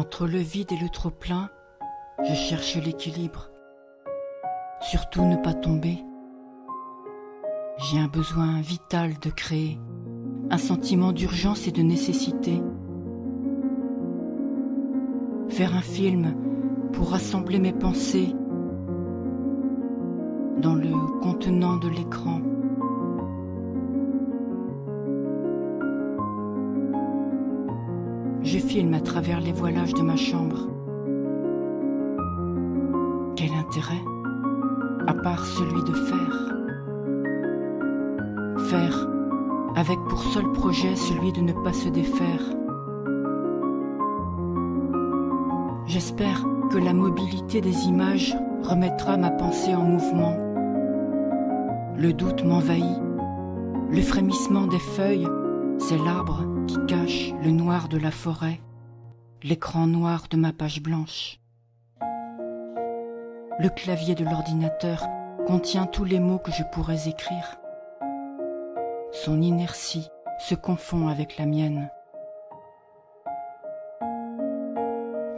Entre le vide et le trop-plein, je cherche l'équilibre. Surtout ne pas tomber. J'ai un besoin vital de créer, un sentiment d'urgence et de nécessité. Faire un film pour rassembler mes pensées dans le contenant de l'écran. Je filme à travers les voilages de ma chambre. Quel intérêt, à part celui de faire. Faire, avec pour seul projet celui de ne pas se défaire. J'espère que la mobilité des images remettra ma pensée en mouvement. Le doute m'envahit. Le frémissement des feuilles, c'est l'arbre qui cache le noir de la forêt, l'écran noir de ma page blanche. Le clavier de l'ordinateur contient tous les mots que je pourrais écrire. Son inertie se confond avec la mienne.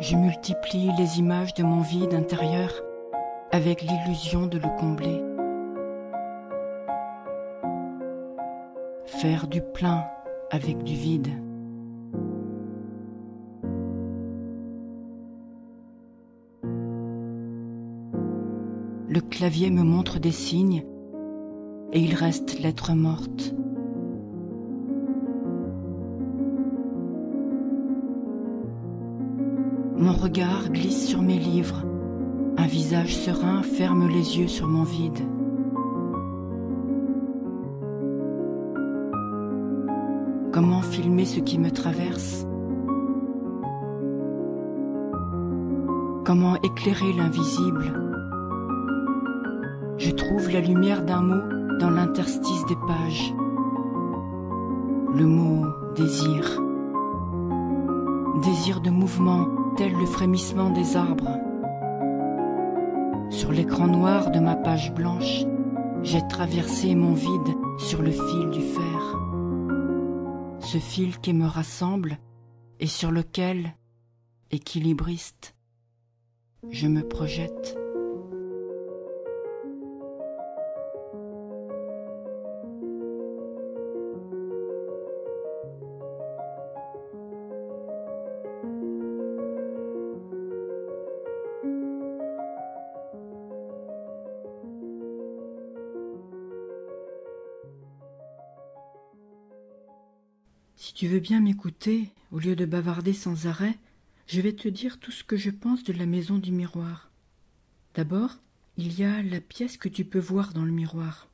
Je multiplie les images de mon vide intérieur avec l'illusion de le combler. Faire du plein avec du vide. Le clavier me montre des signes et il reste lettre morte. Mon regard glisse sur mes livres. Un visage serein ferme les yeux sur mon vide. Comment filmer ce qui me traverse? Comment éclairer l'invisible? Je trouve la lumière d'un mot dans l'interstice des pages. Le mot désir. Désir de mouvement, tel le frémissement des arbres. Sur l'écran noir de ma page blanche, j'ai traversé mon vide sur le fil du fer. Ce fil qui me rassemble et sur lequel, équilibriste, je me projette. Si tu veux bien m'écouter, au lieu de bavarder sans arrêt, je vais te dire tout ce que je pense de la maison du miroir. D'abord, il y a la pièce que tu peux voir dans le miroir.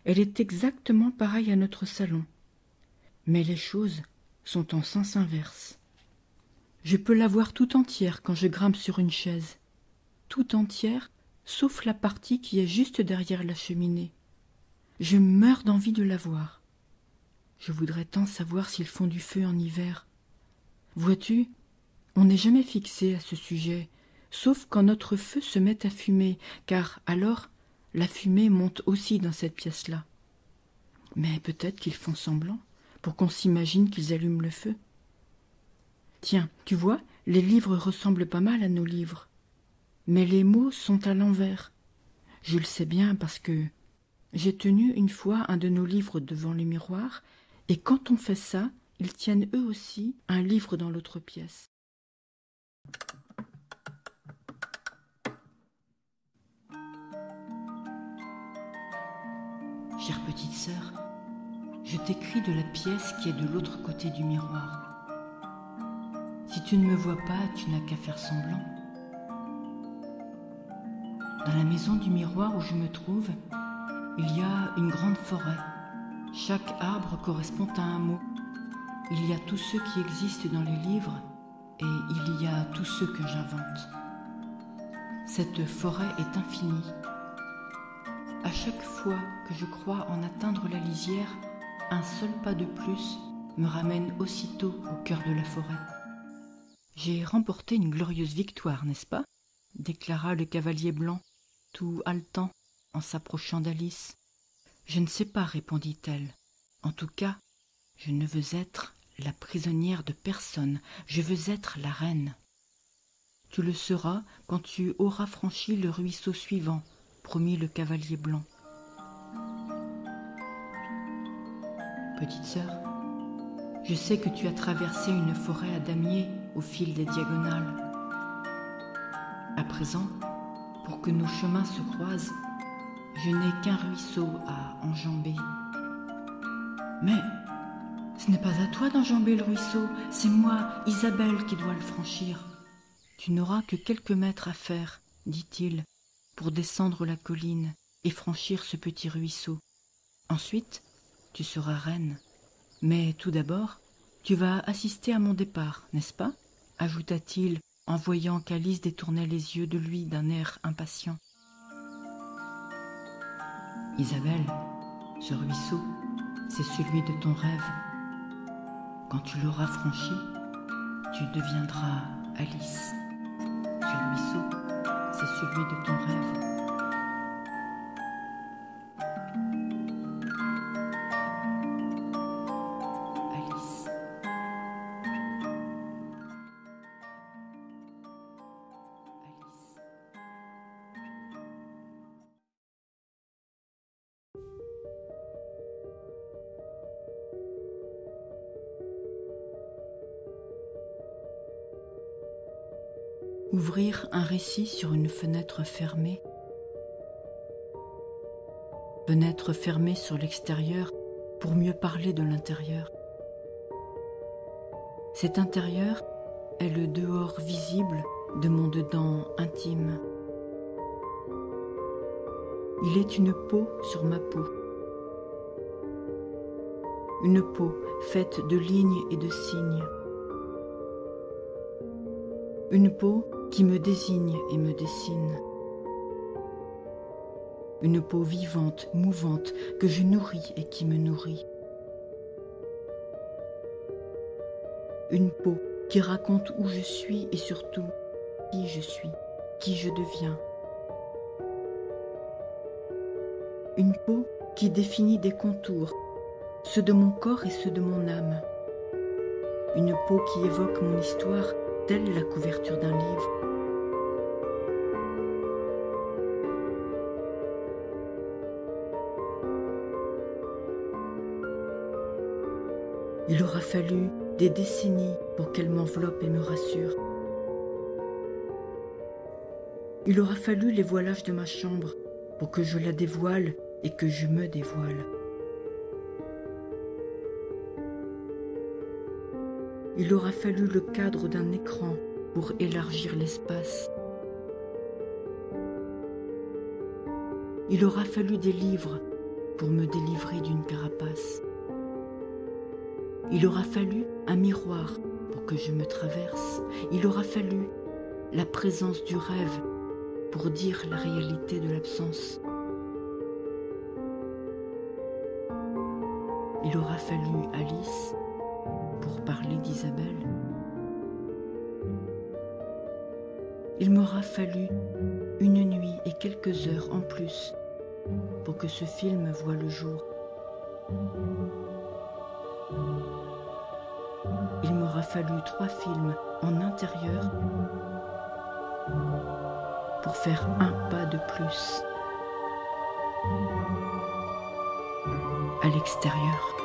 Elle est exactement pareille à notre salon. Mais les choses sont en sens inverse. Je peux la voir tout entière quand je grimpe sur une chaise. Tout entière, sauf la partie qui est juste derrière la cheminée. Je meurs d'envie de la voir. Je voudrais tant savoir s'ils font du feu en hiver. Vois-tu, on n'est jamais fixé à ce sujet, sauf quand notre feu se met à fumer, car alors la fumée monte aussi dans cette pièce-là. Mais peut-être qu'ils font semblant, pour qu'on s'imagine qu'ils allument le feu. Tiens, tu vois, les livres ressemblent pas mal à nos livres. Mais les mots sont à l'envers. Je le sais bien parce que j'ai tenu une fois un de nos livres devant le miroir, et quand on fait ça, ils tiennent eux aussi un livre dans l'autre pièce. Chère petite sœur, je t'écris de la pièce qui est de l'autre côté du miroir. Si tu ne me vois pas, tu n'as qu'à faire semblant. Dans la maison du miroir où je me trouve, il y a une grande forêt. Chaque arbre correspond à un mot. Il y a tous ceux qui existent dans les livres et il y a tous ceux que j'invente. Cette forêt est infinie. À chaque fois que je crois en atteindre la lisière, un seul pas de plus me ramène aussitôt au cœur de la forêt. « J'ai remporté une glorieuse victoire, n'est-ce pas ?» déclara le cavalier blanc, tout haletant, en s'approchant d'Alice. « Je ne sais pas, répondit-elle. En tout cas, je ne veux être la prisonnière de personne, je veux être la reine. tu le seras quand tu auras franchi le ruisseau suivant, promit le cavalier blanc. Petite sœur, je sais que tu as traversé une forêt à damiers au fil des diagonales. À présent, pour que nos chemins se croisent, je n'ai qu'un ruisseau à enjamber. Mais ce n'est pas à toi d'enjamber le ruisseau, c'est moi, Isabelle, qui dois le franchir. Tu n'auras que quelques mètres à faire, dit-il, pour descendre la colline et franchir ce petit ruisseau. Ensuite, tu seras reine. Mais tout d'abord, tu vas assister à mon départ, n'est-ce pas ? Ajouta-t-il en voyant qu'Alice détournait les yeux de lui d'un air impatient. Isabelle, ce ruisseau, c'est celui de ton rêve. Quand tu l'auras franchi, tu deviendras Alice. Ce ruisseau, c'est celui de ton rêve. Alice. Alice. Ouvrir un récit sur une fenêtre fermée. Fenêtre fermée sur l'extérieur pour mieux parler de l'intérieur. Cet intérieur est le dehors visible de mon dedans intime. Il est une peau sur ma peau. Une peau faite de lignes et de signes. Une peau qui me désigne et me dessine. Une peau vivante, mouvante, que je nourris et qui me nourrit. Une peau qui raconte où je suis et surtout qui je suis, qui je deviens. Une peau qui définit des contours, ceux de mon corps et ceux de mon âme. Une peau qui évoque mon histoire telle la couverture d'un livre. Il aura fallu des décennies pour qu'elle m'enveloppe et me rassure. Il aura fallu les voilages de ma chambre pour que je la dévoile et que je me dévoile. Il aura fallu le cadre d'un écran pour élargir l'espace. Il aura fallu des livres pour me délivrer d'une carapace. Il aura fallu un miroir pour que je me traverse. Il aura fallu la présence du rêve pour dire la réalité de l'absence. Il aura fallu Alice pour parler d'Isabelle. Il m'aura fallu une nuit et quelques heures en plus pour que ce film voie le jour. Il m'aura fallu 3 films en intérieur pour faire un pas de plus à l'extérieur.